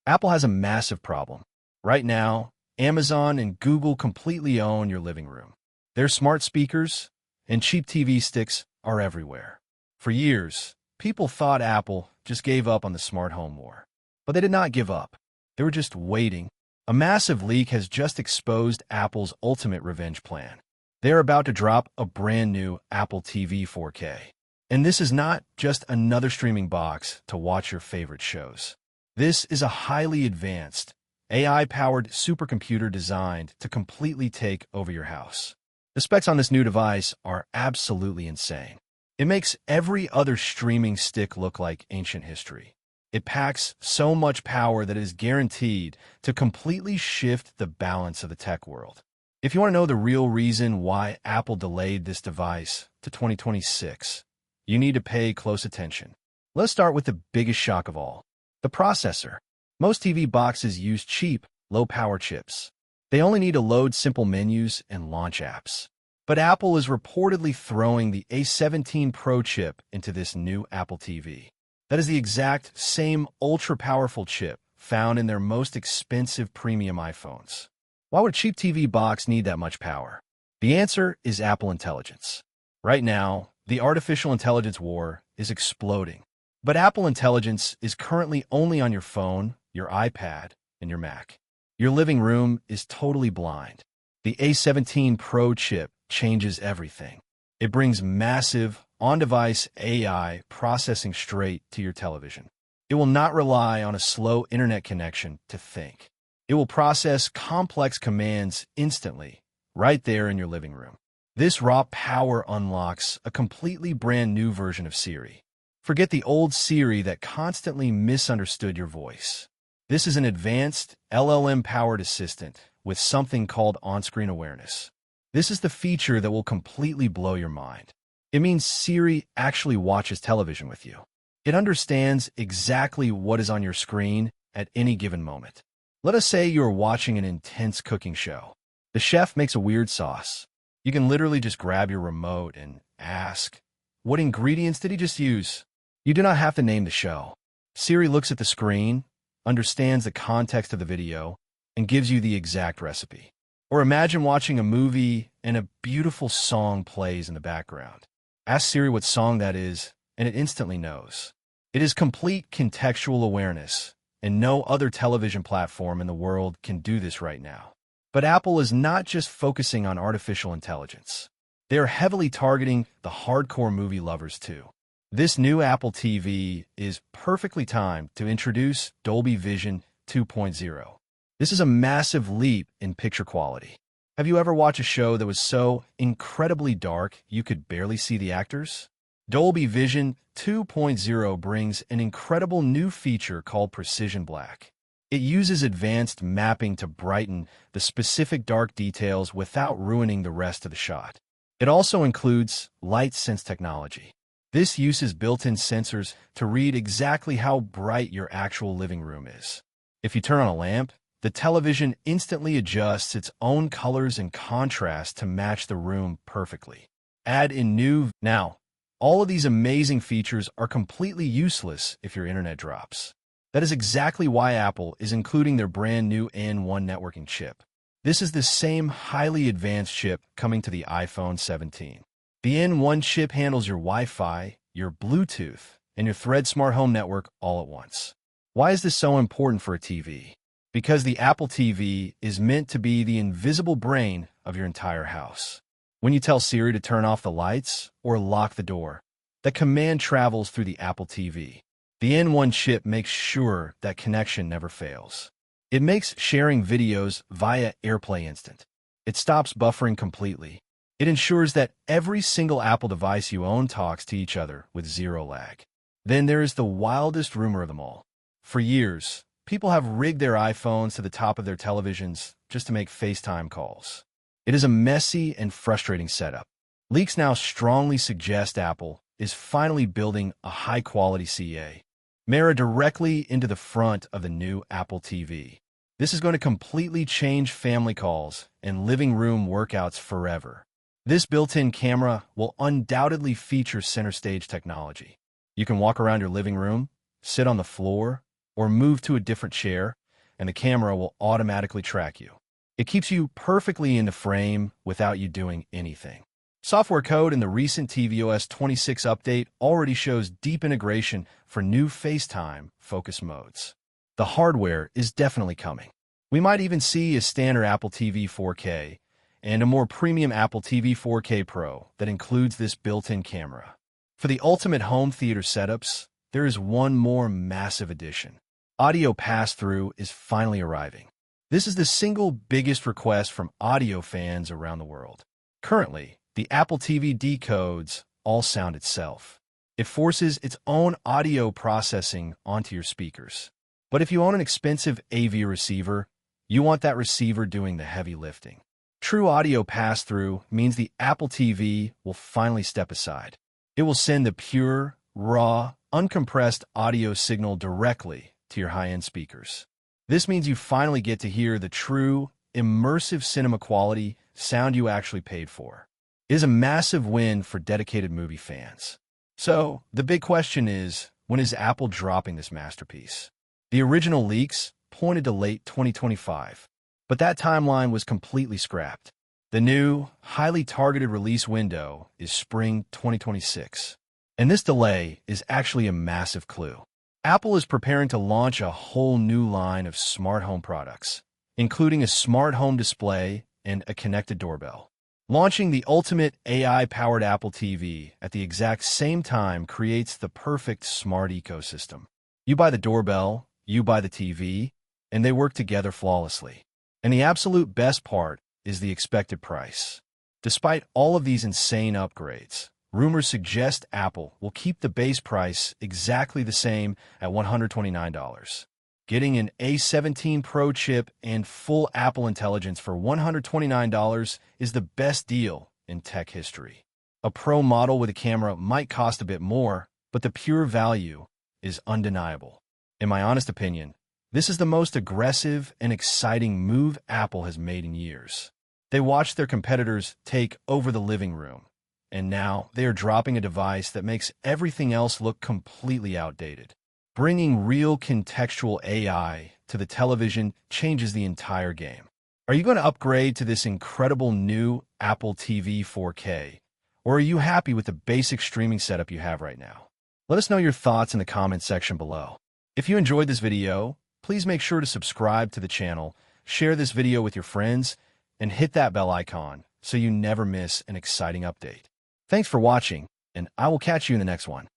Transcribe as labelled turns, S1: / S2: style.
S1: Apple has a massive problem. Right now, Amazon and Google completely own your living room. Their smart speakers and cheap TV sticks are everywhere. For years, people thought Apple just gave up on the smart home war. But they did not give up. They were just waiting. A massive leak has just exposed Apple's ultimate revenge plan. They're about to drop a brand new Apple TV 4K. And this is not just another streaming box to watch your favorite shows. This is a highly advanced, AI-powered supercomputer designed to completely take over your house. The specs on this new device are absolutely insane. It makes every other streaming stick look like ancient history. It packs so much power that it is guaranteed to completely shift the balance of the tech world. If you want to know the real reason why Apple delayed this device to 2026, you need to pay close attention. Let's start with the biggest shock of all, the processor. Most TV boxes use cheap, low-power chips. They only need to load simple menus and launch apps. But Apple is reportedly throwing the A17 Pro chip into this new Apple TV. That is the exact same ultra-powerful chip found in their most expensive premium iPhones. Why would a cheap TV box need that much power? The answer is Apple Intelligence. Right now, the artificial intelligence war is exploding. But Apple Intelligence is currently only on your phone, your iPad, and your Mac. Your living room is totally blind. The A17 Pro chip changes everything. It brings massive, on-device AI processing straight to your television. It will not rely on a slow internet connection to think. It will process complex commands instantly, right there in your living room. This raw power unlocks a completely brand new version of Siri. Forget the old Siri that constantly misunderstood your voice. This is an advanced, LLM-powered assistant with something called on-screen awareness. This is the feature that will completely blow your mind. It means Siri actually watches television with you. It understands exactly what is on your screen at any given moment. Let us say you are watching an intense cooking show. The chef makes a weird sauce. You can literally just grab your remote and ask, "What ingredients did he just use?" You do not have to name the show. Siri looks at the screen, understands the context of the video, and gives you the exact recipe. Or imagine watching a movie and a beautiful song plays in the background. Ask Siri what song that is, and it instantly knows. It is complete contextual awareness, and no other television platform in the world can do this right now. But Apple is not just focusing on artificial intelligence. They are heavily targeting the hardcore movie lovers too. This new Apple TV is perfectly timed to introduce Dolby Vision 2.0. This is a massive leap in picture quality. Have you ever watched a show that was so incredibly dark you could barely see the actors? Dolby Vision 2.0 brings an incredible new feature called Precision Black. It uses advanced mapping to brighten the specific dark details without ruining the rest of the shot. It also includes light sense technology. This uses built-in sensors to read exactly how bright your actual living room is. If you turn on a lamp, the television instantly adjusts its own colors and contrast to match the room perfectly. Add in new. Now, all of these amazing features are completely useless if your internet drops. That is exactly why Apple is including their brand new N1 networking chip. This is the same highly advanced chip coming to the iPhone 17. The N1 chip handles your Wi-Fi, your Bluetooth, and your Thread smart home network all at once. Why is this so important for a TV? Because the Apple TV is meant to be the invisible brain of your entire house. When you tell Siri to turn off the lights or lock the door, the command travels through the Apple TV. The N1 chip makes sure that connection never fails. It makes sharing videos via AirPlay instant. It stops buffering completely. It ensures that every single Apple device you own talks to each other with zero lag. Then there is the wildest rumor of them all. For years, people have rigged their iPhones to the top of their televisions just to make FaceTime calls. It is a messy and frustrating setup. Leaks now strongly suggest Apple is finally building a high-quality CA mirror directly into the front of the new Apple TV. This is going to completely change family calls and living room workouts forever. This built-in camera will undoubtedly feature center stage technology. You can walk around your living room, sit on the floor, or move to a different chair, and the camera will automatically track you. It keeps you perfectly in the frame without you doing anything. Software code in the recent tvOS 26 update already shows deep integration for new FaceTime focus modes. The hardware is definitely coming. We might even see a standard Apple TV 4K and a more premium Apple TV 4K Pro that includes this built-in camera. For the ultimate home theater setups, there is one more massive addition. Audio pass-through is finally arriving. This is the single biggest request from audio fans around the world. Currently, the Apple TV decodes all sound itself. It forces its own audio processing onto your speakers. But if you own an expensive AV receiver, you want that receiver doing the heavy lifting. True audio pass-through means the Apple TV will finally step aside. It will send the pure, raw, uncompressed audio signal directly to your high-end speakers. This means you finally get to hear the true, immersive cinema quality sound you actually paid for. It is a massive win for dedicated movie fans. So, the big question is, when is Apple dropping this masterpiece? The original leaks pointed to late 2025, but that timeline was completely scrapped. The new, highly targeted release window is spring 2026. And this delay is actually a massive clue. Apple is preparing to launch a whole new line of smart home products, including a smart home display and a connected doorbell. Launching the ultimate AI-powered Apple TV at the exact same time creates the perfect smart ecosystem. You buy the doorbell, you buy the TV, and they work together flawlessly. And the absolute best part is the expected price. Despite all of these insane upgrades, rumors suggest Apple will keep the base price exactly the same at $129. Getting an A17 Pro chip and full Apple Intelligence for $129 is the best deal in tech history. A Pro model with a camera might cost a bit more, but the pure value is undeniable. In my honest opinion, this is the most aggressive and exciting move Apple has made in years. They watched their competitors take over the living room, and now they are dropping a device that makes everything else look completely outdated. Bringing real contextual AI to the television changes the entire game. Are you going to upgrade to this incredible new Apple TV 4K, or are you happy with the basic streaming setup you have right now? Let us know your thoughts in the comments section below. If you enjoyed this video, please make sure to subscribe to the channel, share this video with your friends, and hit that bell icon so you never miss an exciting update. Thanks for watching, and I will catch you in the next one.